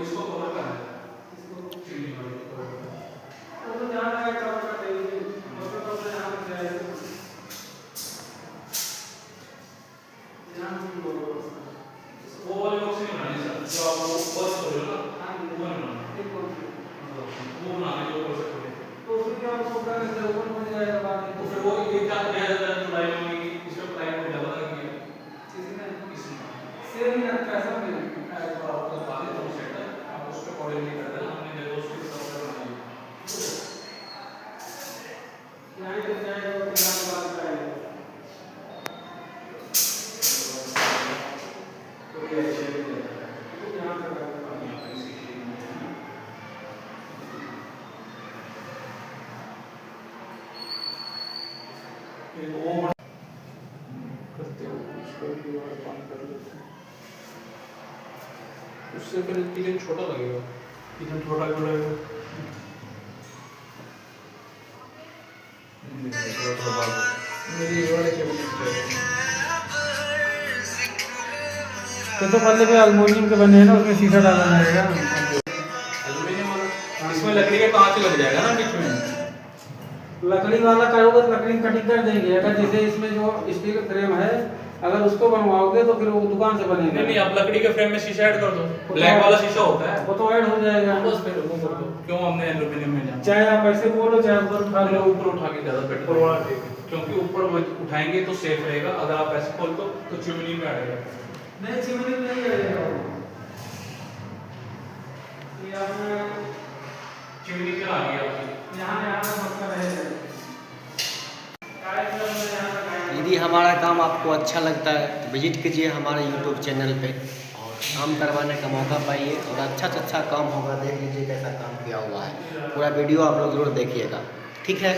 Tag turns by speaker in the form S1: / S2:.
S1: इसको कवर करना है, इसको चिमनी वाले को कवर करना है। वो तो जहाँ जाए कवर कर देंगे, उसको तो अपने यहाँ पे जाए वो वाले बॉक्स नहीं बनाने सर, जो आप वो बस हो रहे हो ना, वो नहीं बनाने, वो बनाने जो कर सकते हैं। तो उसमें क्या उसको करने से ऊपर बन जाएगा बाद में, तो फिर वो एक क्या क्या ज़्यादा चुनाई होगी, इसका प्राइस को डबल किया, इसमें सेम ही रखा है सब में, तो आपको बातें तो सेट है, आप उस पे कोडिंग नहीं करते ना, हमने जो उसके हिसाब से बनाई है। यहाँ पे जाएगा तो यहाँ बात करेंगे। तो ये अच्छे भी है, तो यहाँ पे वो करते हो उसको भी और बंद कर लेते हैं, उससे फिर किचन छोटा लगेगा, किचन छोटा क्यों लगेगा? मेरी ये वाले कैबिनेट तो पहले भी एल्युमिनियम के बने हैं ना, उसमें शीशा डाला जाएगा, एल्युमिनियम वाला इसमें लकड़ी का कांच लग जाएगा ना बीच में, लकड़ी वाला करोगे तो लकड़ी कटिंग कर देंगे, अगर जैसे इसमें जो स्टील फ्रेम है अगर उसको बनवाओगे तो फिर वो दुकान से बनेगा। नहीं आप लकड़ी के फ्रेम में शीशा ऐड कर दो, ब्लैक वाला शीशा होता है वो तो ऐड हो जाएगा, बस फिर वो कर दो, क्यों हमने एल्युमिनियम में जाना, चाहे आप ऐसे बोलो चाहे ऊपर उठा लो, ऊपर उठा के ज्यादा बेटर होगा, क्योंकि ऊपर उठाएंगे तो सेफ रहेगा, अगर आप ऐसे खोल दो तो चिमनी में आएगा, नहीं चिमनी में नहीं आएगा, ये आपने चिमनी पे आ गया आपकी, यहाँ मसला रहेगा।
S2: यदि हमारा काम आपको अच्छा लगता है तो विजिट कीजिए हमारे यूट्यूब चैनल पे और काम करवाने का मौका पाइए, और अच्छा से अच्छा काम होगा, देख लीजिए कैसा काम किया हुआ है, पूरा वीडियो आप लोग जरूर देखिएगा, ठीक है।